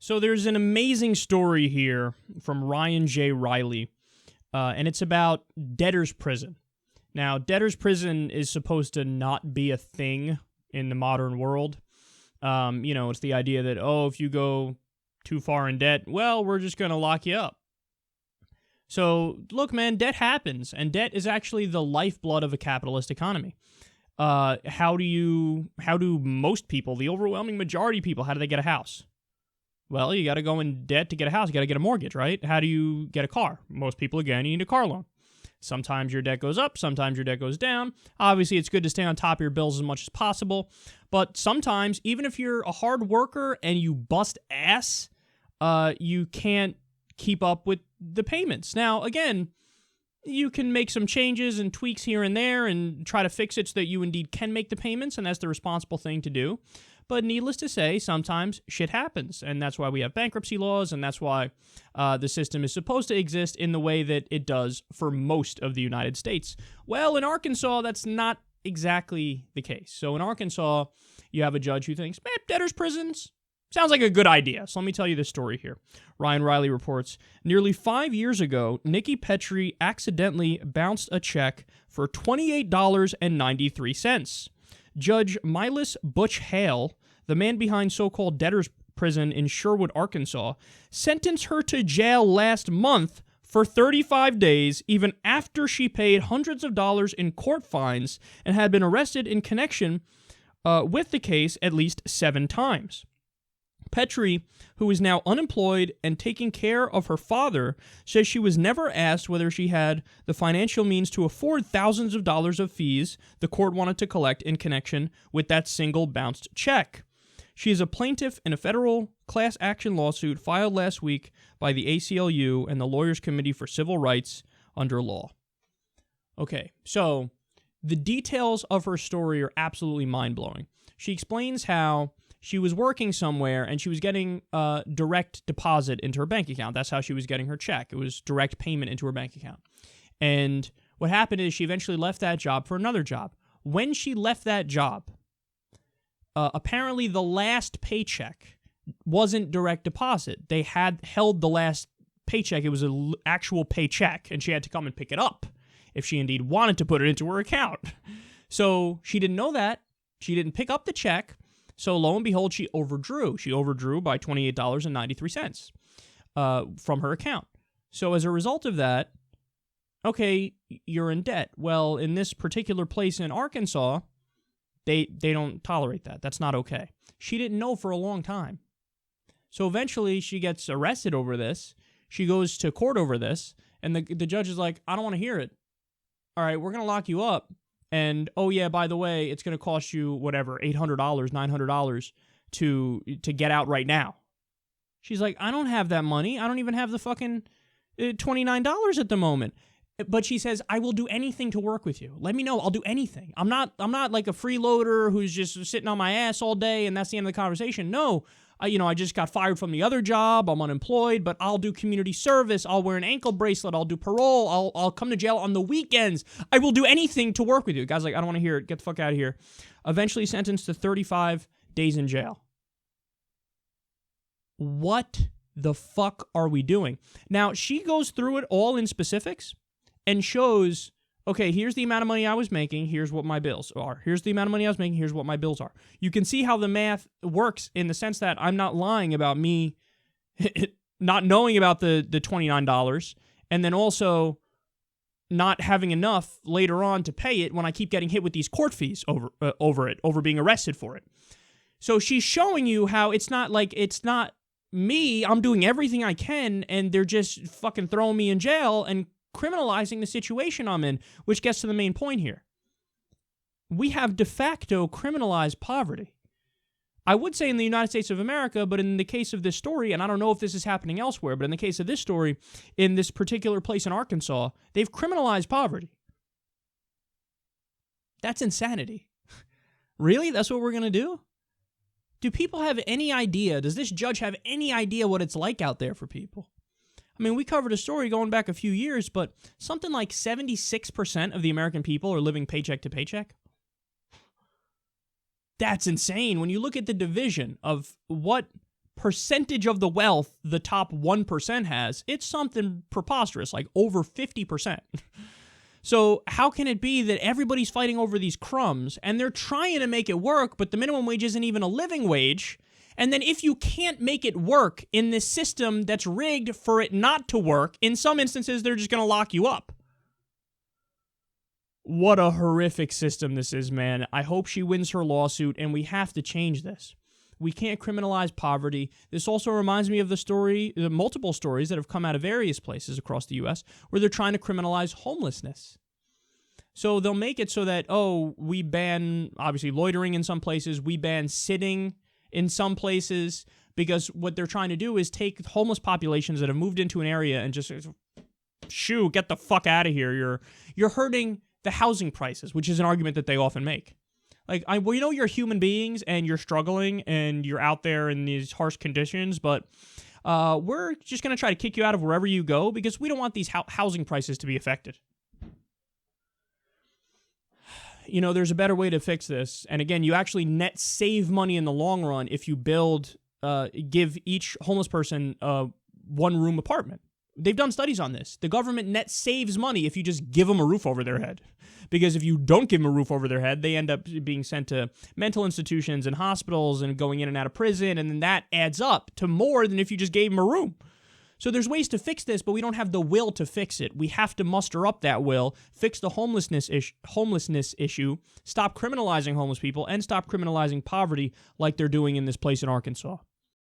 So there's an amazing story here from Ryan J. Riley, and it's about debtor's prison. Now, debtor's prison is supposed to not be a thing in the modern world. It's the idea that, if you go too far in debt, well, we're just going to lock you up. So, look, man, debt happens, and debt is actually the lifeblood of a capitalist economy. How do most people, the overwhelming majority of people, how do they get a house? Well, you got to go in debt to get a house. You got to get a mortgage, right? How do you get a car? Most people, again, you need a car loan. Sometimes your debt goes up, sometimes your debt goes down. Obviously, it's good to stay on top of your bills as much as possible. But sometimes, even if you're a hard worker and you bust ass, you can't keep up with the payments. Now, again, you can make some changes and tweaks here and there and try to fix it so that you indeed can make the payments, and that's the responsible thing to do. But needless to say, sometimes shit happens, and that's why we have bankruptcy laws, and that's why the system is supposed to exist in the way that it does for most of the United States. Well, in Arkansas, that's not exactly the case. So in Arkansas, you have a judge who thinks, debtor's prisons sounds like a good idea. So let me tell you this story here. Ryan Riley reports, nearly 5 years ago, Nikki Petrie accidentally bounced a check for $28.93. Judge Milas Butch Hale, the man behind so-called debtor's prison in Sherwood, Arkansas, sentenced her to jail last month for 35 days, even after she paid hundreds of dollars in court fines and had been arrested in connection with the case at least 7 times. Petrie, who is now unemployed and taking care of her father, says she was never asked whether she had the financial means to afford thousands of dollars of fees the court wanted to collect in connection with that single bounced check. She is a plaintiff in a federal class action lawsuit filed last week by the ACLU and the Lawyers Committee for Civil Rights under law. Okay, so the details of her story are absolutely mind-blowing. She explains how she was working somewhere and she was getting direct deposit into her bank account. That's how she was getting her check. It was direct payment into her bank account. And what happened is she eventually left that job for another job. When she left that job, apparently the last paycheck wasn't direct deposit. They had held the last paycheck. It was an actual paycheck, and she had to come and pick it up if she indeed wanted to put it into her account. So she didn't know that. She didn't pick up the check. So lo and behold, she overdrew. She overdrew by $28.93 from her account. So as a result of that, okay, you're in debt. Well, in this particular place in Arkansas, they don't tolerate that. That's not okay. She didn't know for a long time. So eventually she gets arrested over this. She goes to court over this, and the judge is like, I don't want to hear it. All right, we're going to lock you up. And, oh yeah, by the way, it's going to cost you, whatever, $800, $900 to get out right now. She's like, I don't have that money. I don't even have the fucking $29 at the moment. But she says, I will do anything to work with you. Let me know. I'll do anything. I'm not like a freeloader who's just sitting on my ass all day and that's the end of the conversation. No, I just got fired from the other job. I'm unemployed, but I'll do community service. I'll wear an ankle bracelet. I'll do parole. I'll come to jail on the weekends. I will do anything to work with you. The guy's like, I don't want to hear it. Get the fuck out of here. Eventually sentenced to 35 days in jail. What the fuck are we doing? Now, she goes through it all in specifics and shows, okay, here's the amount of money I was making, here's what my bills are. Here's the amount of money I was making, here's what my bills are. You can see how the math works in the sense that I'm not lying about me not knowing about the $29 and then also not having enough later on to pay it when I keep getting hit with these court fees over being arrested for it. So she's showing you how it's not me, I'm doing everything I can and they're just fucking throwing me in jail and criminalizing the situation I'm in, which gets to the main point here. We have de facto criminalized poverty. I would say in the United States of America, but in the case of this story, and I don't know if this is happening elsewhere, but in the case of this story, in this particular place in Arkansas, they've criminalized poverty. That's insanity. Really? That's what we're going to do? Do people have any idea? Does this judge have any idea what it's like out there for people? I mean, we covered a story going back a few years, but something like 76% of the American people are living paycheck to paycheck. That's insane. When you look at the division of what percentage of the wealth the top 1% has, it's something preposterous, like over 50%. So how can it be that everybody's fighting over these crumbs and they're trying to make it work, but the minimum wage isn't even a living wage? And then if you can't make it work in this system that's rigged for it not to work, in some instances, they're just going to lock you up. What a horrific system this is, man. I hope she wins her lawsuit, and we have to change this. We can't criminalize poverty. This also reminds me of the multiple stories that have come out of various places across the U.S. where they're trying to criminalize homelessness. So they'll make it so that, we ban, obviously, loitering in some places. We ban sitting in some places, because what they're trying to do is take homeless populations that have moved into an area and just, get the fuck out of here. You're hurting the housing prices, which is an argument that they often make. Like, you're human beings and you're struggling and you're out there in these harsh conditions, but we're just going to try to kick you out of wherever you go because we don't want these housing prices to be affected. There's a better way to fix this. And again, you actually net save money in the long run if you give each homeless person a one-room apartment. They've done studies on this. The government net saves money if you just give them a roof over their head. Because if you don't give them a roof over their head, they end up being sent to mental institutions and hospitals and going in and out of prison, and then that adds up to more than if you just gave them a room. So there's ways to fix this, but we don't have the will to fix it. We have to muster up that will, fix the homelessness issue, stop criminalizing homeless people, and stop criminalizing poverty like they're doing in this place in Arkansas.